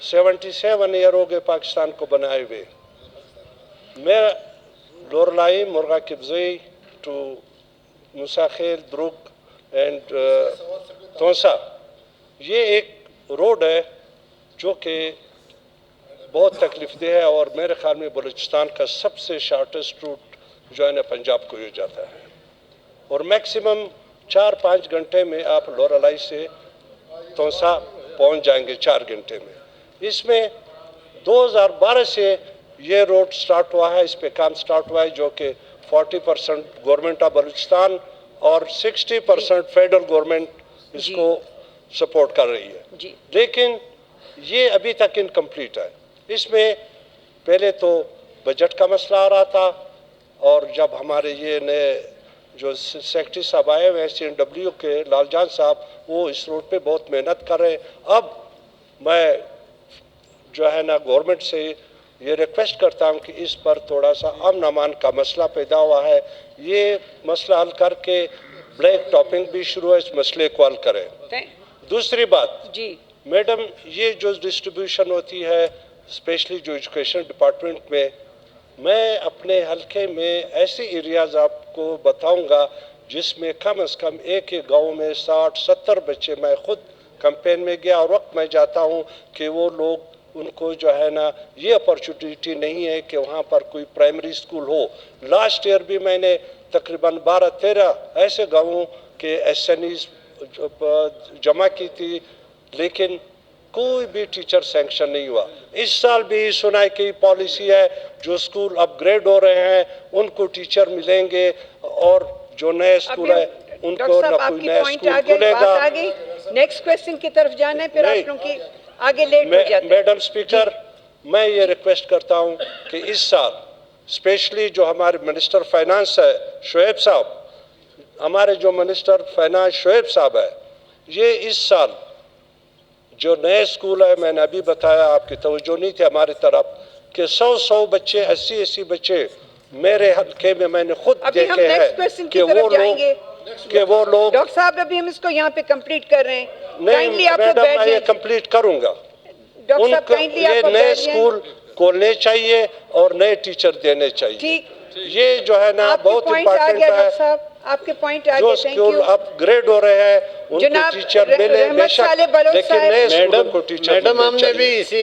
77 year हो गए पाकिस्तान को बनाए हुए। मैं लोरलाई, मुर्गा किब्ज़ई टू मुसाखेल, द्रुक एंड तोसा, ये एक रोड है जो कि बहुत तकलीफदेह है और मेरे ख्याल में बलूचिस्तान का सबसे शॉर्टेस्ट रूट जो है ना पंजाब को ये जाता है और मैक्सिमम 4-5 घंटे में आप लोरलाई से तोसा पहुंच जाएंगे 4 घंटे में। इसमें 2012 से ये रोड स्टार्ट हुआ है, इस पे काम स्टार्ट हुआ है जो कि 40% गवर्नमेंट ऑफ बलूचिस्तान और 60% फेडरल गवर्नमेंट इसको सपोर्ट कर रही है, लेकिन ये अभी तक इनकम्प्लीट है। इसमें पहले तो बजट का मसला आ रहा था और जब हमारे ये नए जो सेक्रेटरी साहब आए हुए हैं CNW के लालजान साहब, वो इस रोड पे बहुत मेहनत कर रहे हैं। अब मैं जो है ना गवर्नमेंट से ये रिक्वेस्ट करता हूँ कि इस पर थोड़ा सा अमन अमान का मसला पैदा हुआ है, ये मसला हल करके ब्लैक टॉपिंग भी शुरू है, इस मसले को हल करें। दूसरी बात जी मैडम, ये जो डिस्ट्रीब्यूशन होती है स्पेशली जो एजुकेशन डिपार्टमेंट में, मैं अपने हलके में ऐसे एरियाज आपको बताऊंगा जिसमें कम से कम एक एक गांव में 60-70 बच्चे, मैं खुद कैंपेन में गया और वक्त मैं जाता हूं कि वो लोग, उनको जो है ना ये अपॉर्चुनिटी नहीं है कि वहाँ पर कोई प्राइमरी स्कूल हो। लास्ट ईयर भी मैंने तकरीबन 12-13 ऐसे गाँवों के SNEs जमा की थी, लेकिन कोई भी टीचर सैंक्शन नहीं हुआ। इस साल भी सुनाई की पॉलिसी है, जो स्कूल अपग्रेड हो रहे हैं उनको टीचर मिलेंगे और जो नए स्कूल है उनको ना कोई नया स्कूल खुलेगा। नेक्स्ट क्वेश्चन की तरफ जाना है, फिर आप लोगों की आगे लेट हो जाते हैं। मैडम स्पीकर, मैं ये रिक्वेस्ट करता हूँ कि इस साल स्पेशली जो हमारे मिनिस्टर फाइनेंस है शोएब साहब, हमारे जो मिनिस्टर फाइनेंस शोएब साहब है, ये इस साल जो नए स्कूल है, मैंने अभी बताया, आपकी तवज्जो नहीं थी हमारी तरफ, कि 100 बच्चे, 80 बच्चे मेरे हल्के में मैंने खुद देखे हैं कि वो लोग डॉक्टर साहब, अभी हम इसको यहाँ पे कंप्लीट कर रहे हैं। नहीं मैडम, मैं ये कंप्लीट करूंगा। उनको ये नए स्कूल खोलने चाहिए और नए टीचर देने चाहिए। ठीक, ये जो है ना बहुत इम्पोर्टेंट है। आपके पॉइंट आ जो गए, स्कूल अपग्रेड हो रहे हैं उनको टीचर मिले बेशक, लेकिन नए स्कूलों को टीचर मिलने चाहिए। मैडम, हमने भी इसी